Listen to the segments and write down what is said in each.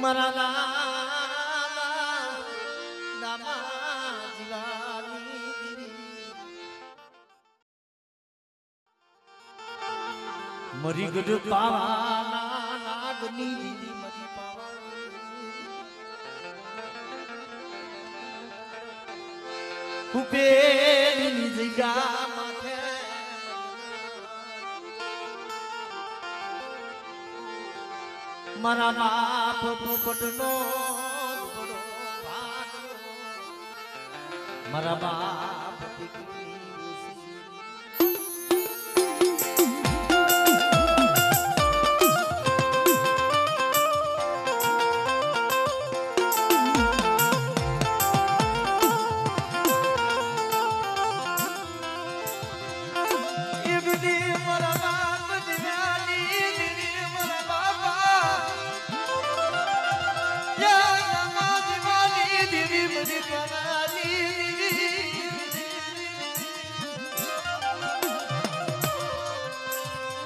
મારા દામા જીવાની મરી ગઢ પાવાના નાગની દીદી મરી પાવા ઉપેની જગ્યા માથે મારા બાપ પોપટનો મારા બાપ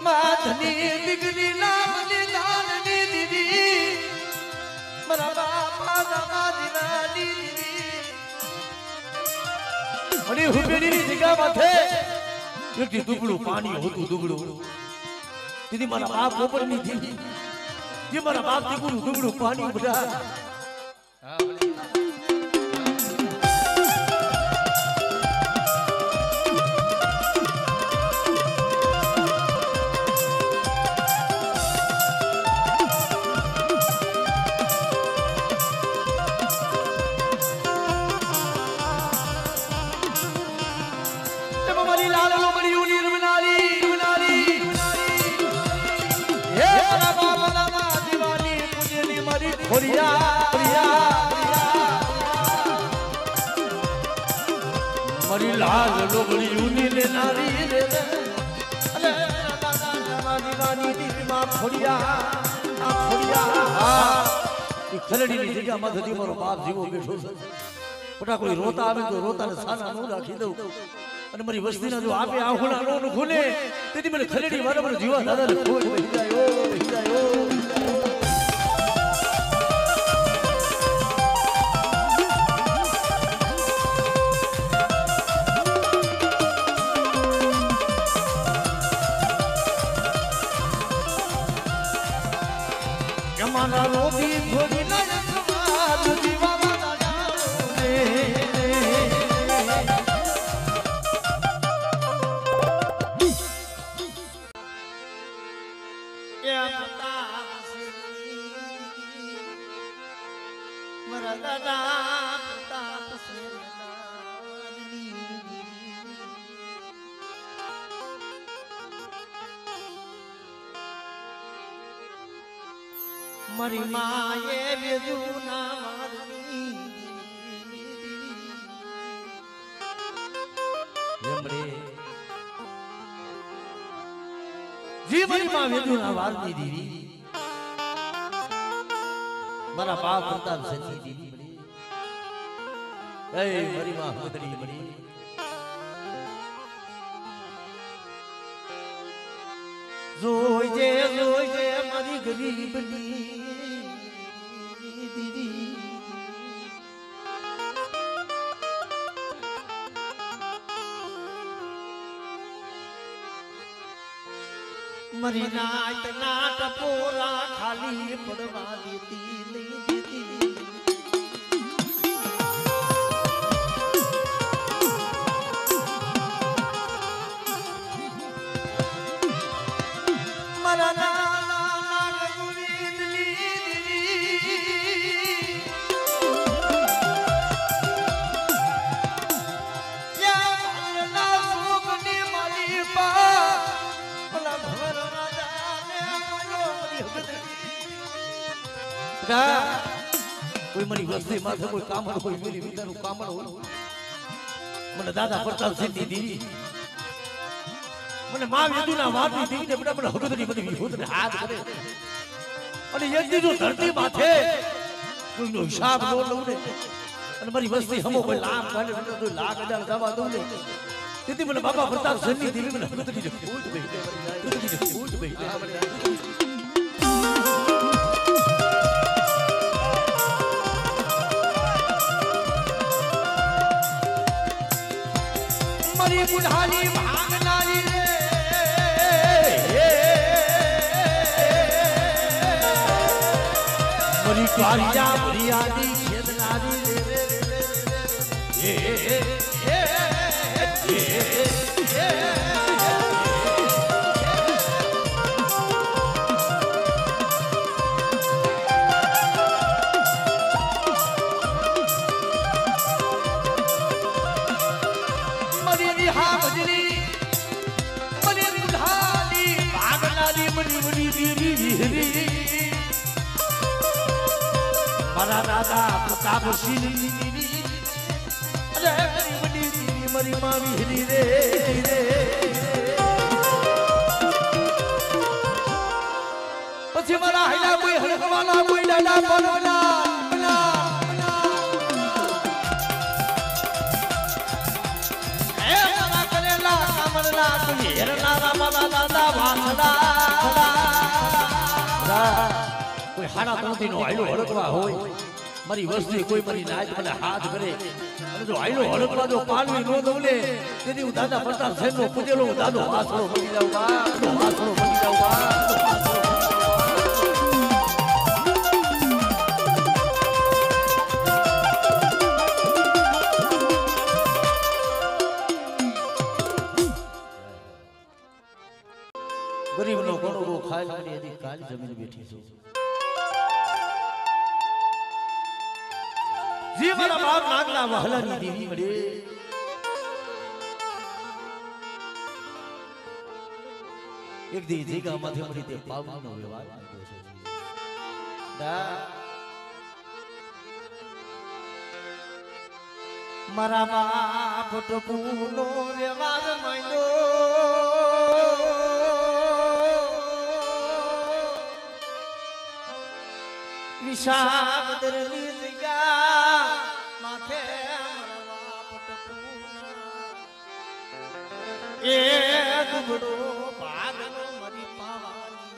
માધની દીકરી લાવની લાલની દીદી મારા બાપા દામાજી નાની દીદી અને હુબેડીની જગ્યા માથે એકથી દુબળું પાણી હોતું દુબળું દીદી મારા બાપ પોપટની દીદી જે મારા બાપ દીકરું દુબળું પાણી બધા मरी लाल लोगड़ी यूनी ले नारी ले अरे दादा जवानी वानी दी मां खोड़िया आ खोड़िया हां ई खलड़ी ની જગ્યા માં ધતી મારો બાપ જીવો બેઠો છે પોટા કોઈ રોતા આવે તો રોતાને સાના નો રાખી દઉં અને મારી વસ્તીના જો આપે આહુણા નો ખોલે તેથી મને ખલડી વાળા જીવા દાદાને ખોજ વહી જાય મારા રોધી થોડી ના જીવા માતા રે એ માતા મારા દાદા પ્રતાપ મારી માએ વેદુના મારની યમરે જી મારી માં વેદુના વારની દીવી મારા બાપ પ્રતાપ સચી દીવી એ મારી માં હદરી બડી જોઈ જે મારી ગરીબની દીદી મારી નાત નાટ પોરા ખાલી પડવા દેતી નહીં દીદી મારા કોઈ મારી વસ્તી માથે કોઈ કામણ હોય મેરી વિદાનું કામણ હોય મને દાદા પ્રતાપ સિંહ દીદી મને માં વેદુના વારની દીકરીને બધા મને હગદરી બધી વિહોતને હાથ કરે અને એક દીધું ધરતી માથે કોઈનો હિસાબ ન લઉં ને અને મારી વસ્તી હમો કોઈ લાભ કાઢે મને તો લાખ હજાર જવા દઉં ને તેથી મને બાબા પ્રતાપ સિંહ દીદી મને હગદરી ફૂટ બેહી मरी बुढ़ानी भागनारी रे मरी कारिया मरियादी खेदनारी रे मारा दादा प्रताप सिंह अरे मरी मामी हिरी रे પછી મારા હૈલા કોઈ હડકવાના કોઈ દાદા બોલવાના બના એ મારા કરેલા કામરલા કોઈ હેરના રામાના દાદા વાસડા કોઈ હાડા ત્રણથી નો હાઈલો હડકવા હોય મારી વસ્તી કોઈ મારી નાચ મને હાથ કરે અને જો હાઈલો હડકવા જો પાલવી નો દઉલે તેથી હું દાદા પ્રતાપ સેન નો પૂજેલો હું દાદો હાથડો બની જાઉં હાથડો બની જાઉં ગરીબ નો કોનો ખાય કરી એની કાલી જમીન બેઠી છે જી મારા બાપ નાગલા વહલાની દેવી મળે એક દી જીગા માથે મળી તે પાવનો વ્યવહાર કર્યો છે દા મારા બાપ ટપુનો વ્યવહાર માંડ્યો વિશાબદરની જગ્યા માથે મરવા પટપુના એ દુબડો ભાગનો મરી પાવાની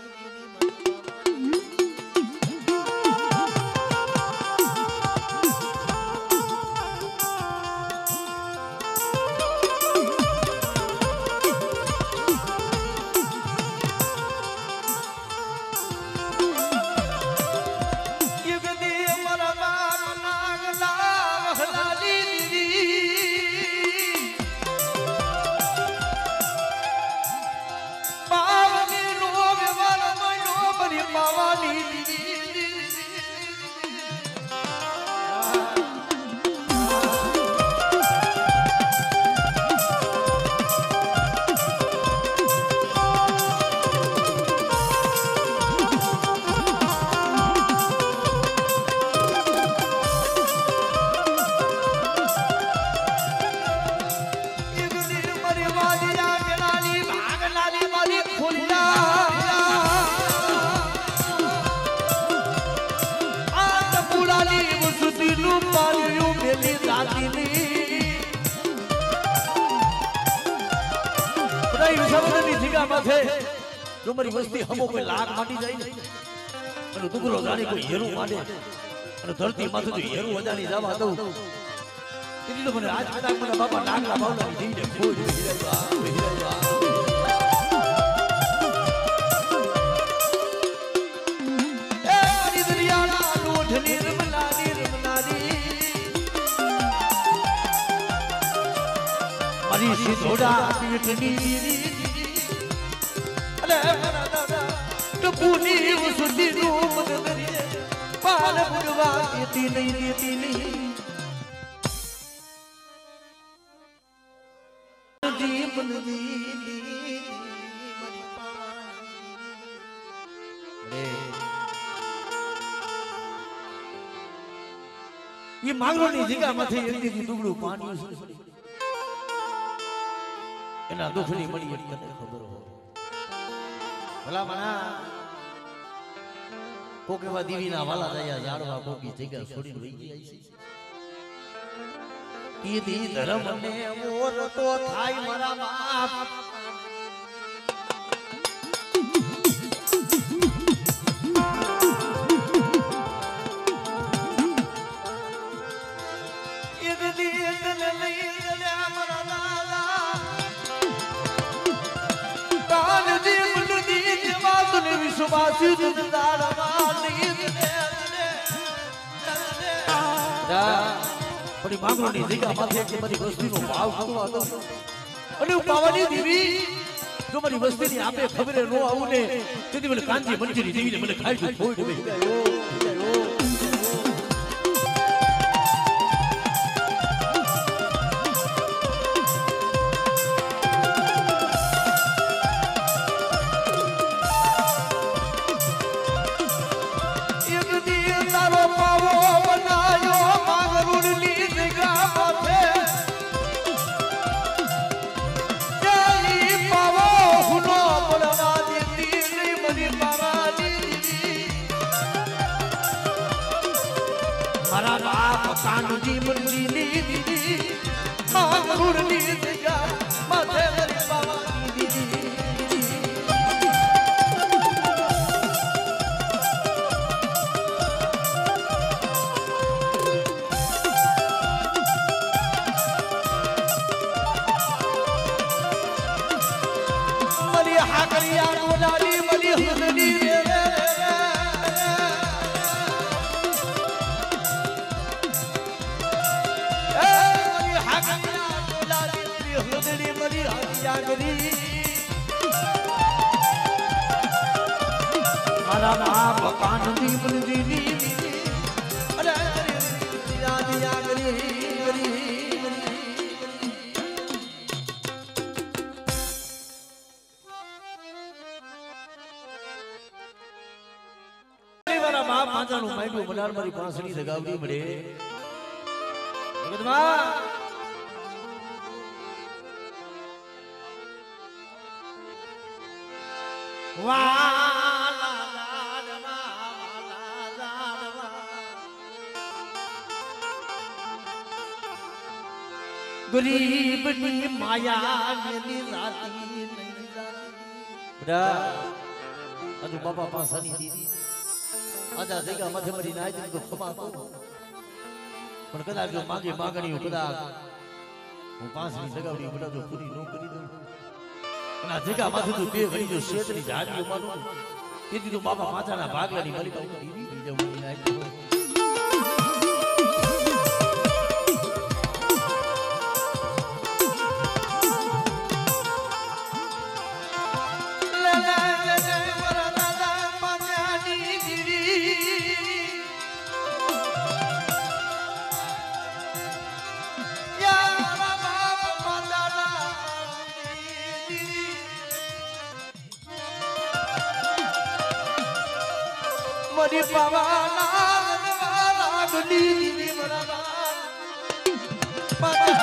મારી વસ્તી હમો કોઈ લાગ માંડી જાય ને અને દુગરો જાણે કોઈ હેરું માંડે અને ધરતી માથે જો હેરું અજાણી જવા દઉં તેથી તો મને આજ કદાચ મને બાપા નાગલા બાવલાની જીવને કોઈ મારી સિધોડા પીઠની ટપુની વસુતી નું મદદરીએ પાલ ભગવા દેતી નહીં ये માંગરોની જગ્યામાંથી એક દીદી દુગડું પાણી એના દુખની મળી તને ખબર હોય ભલા મના કોકેવા દીવીના વાલા દયા જાડવા કોકી જગ્યા છોડીને વહી ગયા છે ઈદી ધર્મને મોર તો થાય મારા બાપ એક દી તને લઈ ગયા મારા દાદા પણ માંગરોની જગ્યા માથે કે મારી વસ્તીનો ભાવ હતો અને હું પાવાની દેવી જો મારી વસ્તીની આપે ખબરે નો આવું ને તેથી મને કાંજી મંજરી દેવીને મને ખાઈ તો છોડ દે મારા બાપ કાનજી મંજીલી દીદી માંગરુડની જગ્યા માથે મારી બાવાની દીદી મલી હાકરિયા ગોલાલી મલી હુદની મારા બાપ કાનજી મંજીલી અરે દિયા દિયા ગરી મારા બાપ પાંચાનું માંડ્યું મનાર મારી પાંસળી લગાવડી મળે જગતમાં ગરીબની માયા મેલી રાતી નહીં બડા અજુ બાપા પાસાની દીદી આજા જગ્યા માથે મરી નાય તો ખમાતો પણ કદાચ જો માગે માગણીઓ કદાચ હું પાંચની સગાવડી બડા જો પૂરી ન કરી દઉં અને આ જગ્યા માથે તો બે ઘડી જો શેતની ઝાડીઓ માનું તેથી તો બાપા પાછાના ભાગલાની મળી પાઉં દીદી બીજા મરી નાય મરી પાવાના ગલી દીદી મરા